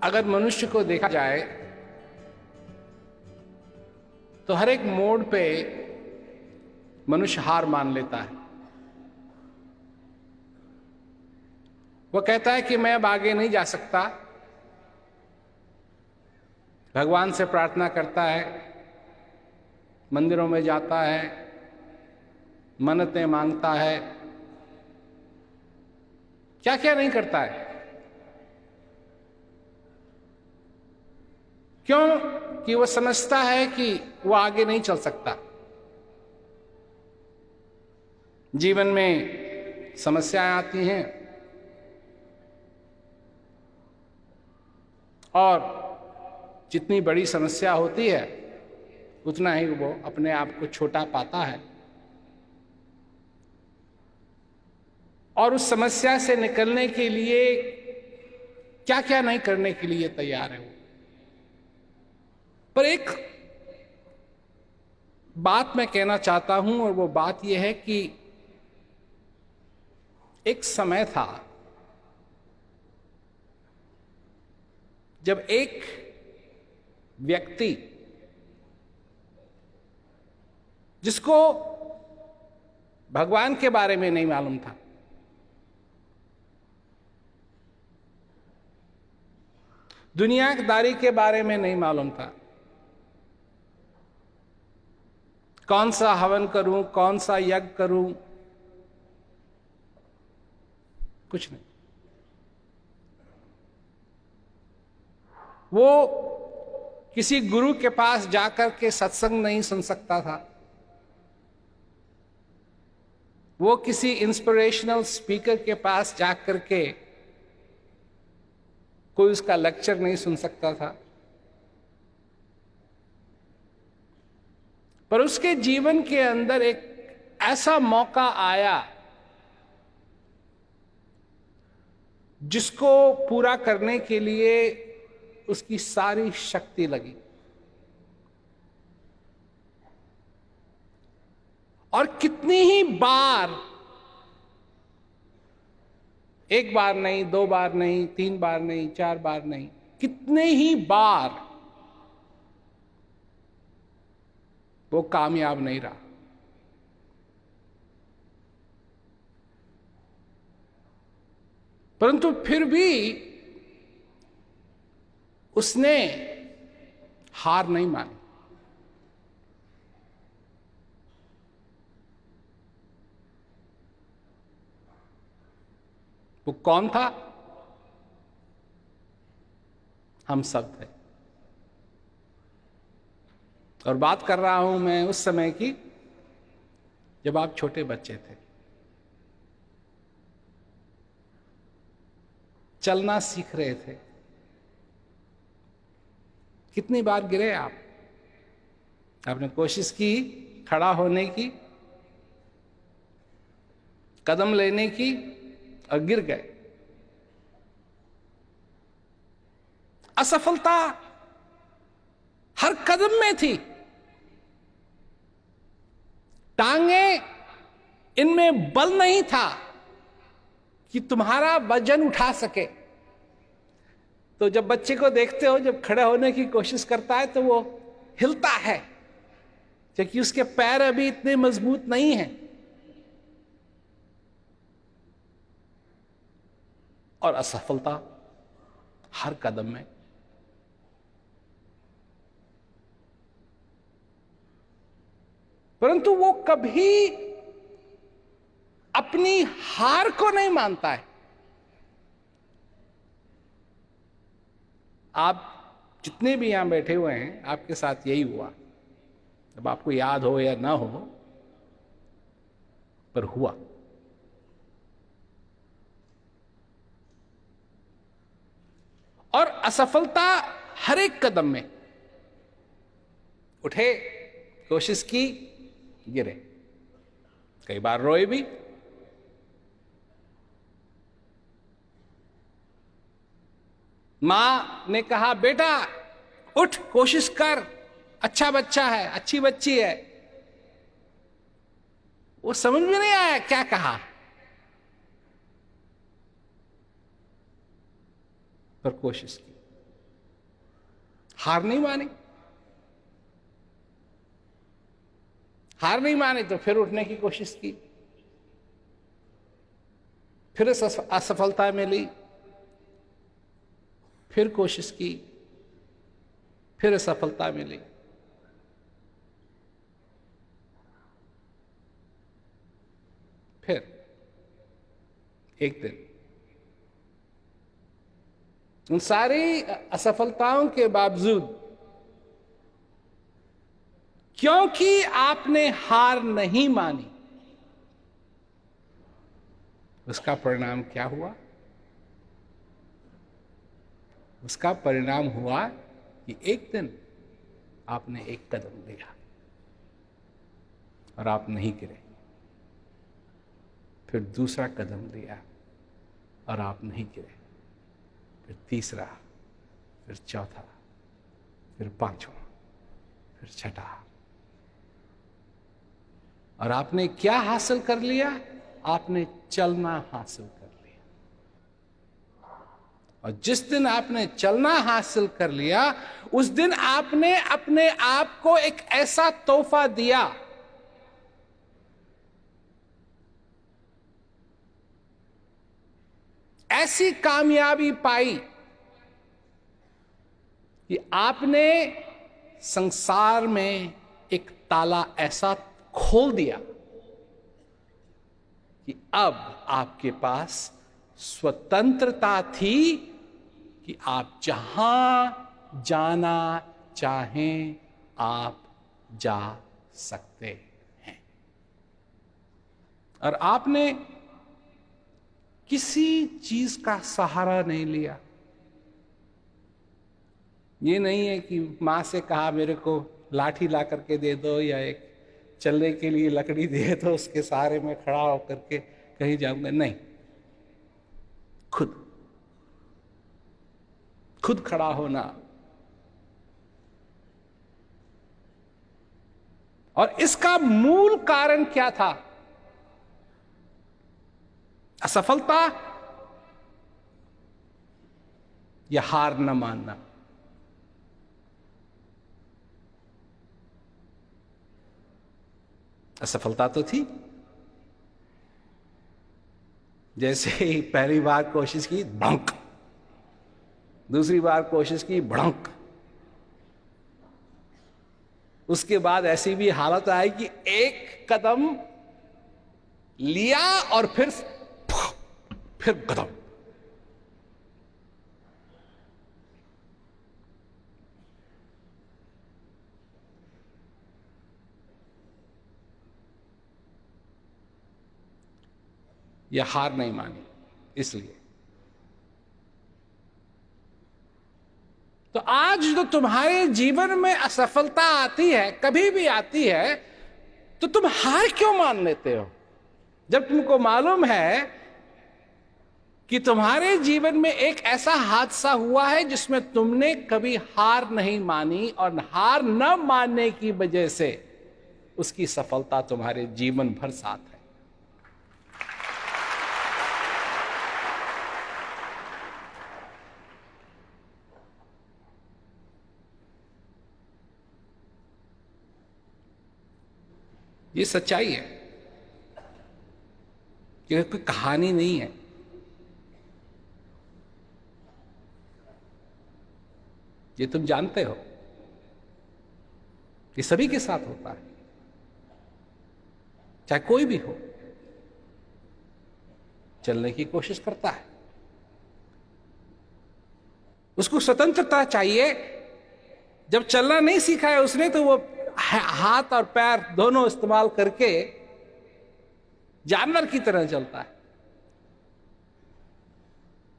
अगर मनुष्य को देखा जाए तो हर एक मोड़ पे मनुष्य हार मान लेता है। वो कहता है कि मैं अब आगे नहीं जा सकता। भगवान से प्रार्थना करता है, मंदिरों में जाता है, मन्नतें मांगता है, क्या क्या नहीं करता है। क्यों? कि वो समझता है कि वो आगे नहीं चल सकता। जीवन में समस्याएं आती हैं और जितनी बड़ी समस्या होती है उतना ही वो अपने आप को छोटा पाता है और उस समस्या से निकलने के लिए क्या क्या नहीं करने के लिए तैयार है वो। पर एक बात मैं कहना चाहता हूं और वो बात यह है कि एक समय था जब एक व्यक्ति जिसको भगवान के बारे में नहीं मालूम था, दुनियादारी के बारे में नहीं मालूम था, कौन सा हवन करूं, कौन सा यज्ञ करूं, कुछ नहीं। वो किसी गुरु के पास जाकर के सत्संग नहीं सुन सकता था, वो किसी इंस्पिरेशनल स्पीकर के पास जाकर के कोई उसका लेक्चर नहीं सुन सकता था। पर उसके जीवन के अंदर एक ऐसा मौका आया जिसको पूरा करने के लिए उसकी सारी शक्ति लगी और कितनी ही बार, एक बार नहीं, दो बार नहीं, तीन बार नहीं, चार बार नहीं, कितने ही बार वो कामयाब नहीं रहा। परंतु फिर भी उसने हार नहीं मानी। वो कौन था? हम सब थे। और बात कर रहा हूं मैं उस समय की जब आप छोटे बच्चे थे, चलना सीख रहे थे। कितनी बार गिरे आप? आपने कोशिश की खड़ा होने की, कदम लेने की और गिर गए। असफलता हर कदम में थी। टांगे इनमें बल नहीं था कि तुम्हारा वजन उठा सके। तो जब बच्चे को देखते हो, जब खड़े होने की कोशिश करता है तो वो हिलता है क्योंकि उसके पैर अभी इतने मजबूत नहीं हैं। और असफलता हर कदम में। परंतु वो कभी अपनी हार को नहीं मानता है। आप जितने भी यहां बैठे हुए हैं, आपके साथ यही हुआ। अब आपको याद हो या ना हो, पर हुआ। और असफलता हर एक कदम में। उठे, कोशिश की, गिरे, कई बार रोए भी। मां ने कहा, बेटा उठ, कोशिश कर, अच्छा बच्चा है, अच्छी बच्ची है। वो समझ में नहीं आया क्या कहा, पर कोशिश की। हार नहीं मानी। हार नहीं मानी तो फिर उठने की कोशिश की, फिर असफलता मिली, फिर कोशिश की, फिर असफलता मिली। फिर एक दिन उन सारी असफलताओं के बावजूद, क्योंकि आपने हार नहीं मानी, उसका परिणाम क्या हुआ? उसका परिणाम हुआ कि एक दिन आपने एक कदम लिया और आप नहीं गिरे, फिर दूसरा कदम लिया और आप नहीं गिरे, फिर तीसरा, फिर चौथा, फिर पांचवा, फिर छठा। और आपने क्या हासिल कर लिया? आपने चलना हासिल कर लिया। और जिस दिन आपने चलना हासिल कर लिया, उस दिन आपने अपने आप को एक ऐसा तोहफा दिया, ऐसी कामयाबी पाई कि आपने संसार में एक ताला ऐसा खोल दिया कि अब आपके पास स्वतंत्रता थी कि आप जहां जाना चाहें आप जा सकते हैं। और आपने किसी चीज का सहारा नहीं लिया। ये नहीं है कि मां से कहा मेरे को लाठी ला करके दे दो, या एक चलने के लिए लकड़ी दे दो, उसके सहारे में खड़ा होकर के कहीं जाऊंगा। नहीं, खुद खड़ा होना। और इसका मूल कारण क्या था? असफलता या हार न मानना? असफलता तो थी। जैसे ही पहली बार कोशिश की, भड़क, दूसरी बार कोशिश की, भड़क, उसके बाद ऐसी भी हालत आई कि एक कदम लिया और फिर कदम। यह हार नहीं मानी। इसलिए तो आज जो तुम्हारे जीवन में असफलता आती है, कभी भी आती है, तो तुम हार क्यों मान लेते हो? जब तुमको मालूम है कि तुम्हारे जीवन में एक ऐसा हादसा हुआ है जिसमें तुमने कभी हार नहीं मानी, और हार न मानने की वजह से उसकी सफलता तुम्हारे जीवन भर साथ है। ये सच्चाई है, ये कोई कहानी नहीं है। ये तुम जानते हो कि सभी के साथ होता है, चाहे कोई भी हो। चलने की कोशिश करता है, उसको स्वतंत्रता चाहिए। जब चलना नहीं सीखा है उसने, तो वो हाथ और पैर दोनों इस्तेमाल करके जानवर की तरह चलता है।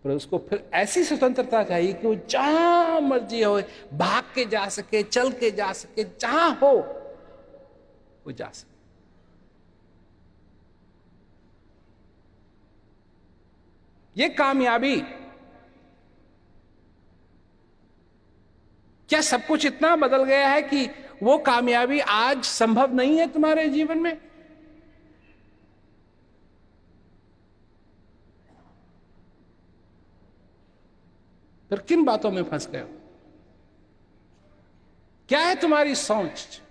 पर उसको फिर ऐसी स्वतंत्रता चाहिए कि वो जहां मर्जी हो, भाग के जा सके, चल के जा सके, जहां हो वो जा सके। ये कामयाबी, क्या सब कुछ इतना बदल गया है कि वो कामयाबी आज संभव नहीं है तुम्हारे जीवन में? फिर किन बातों में फंस गए हो? क्या है तुम्हारी सोच?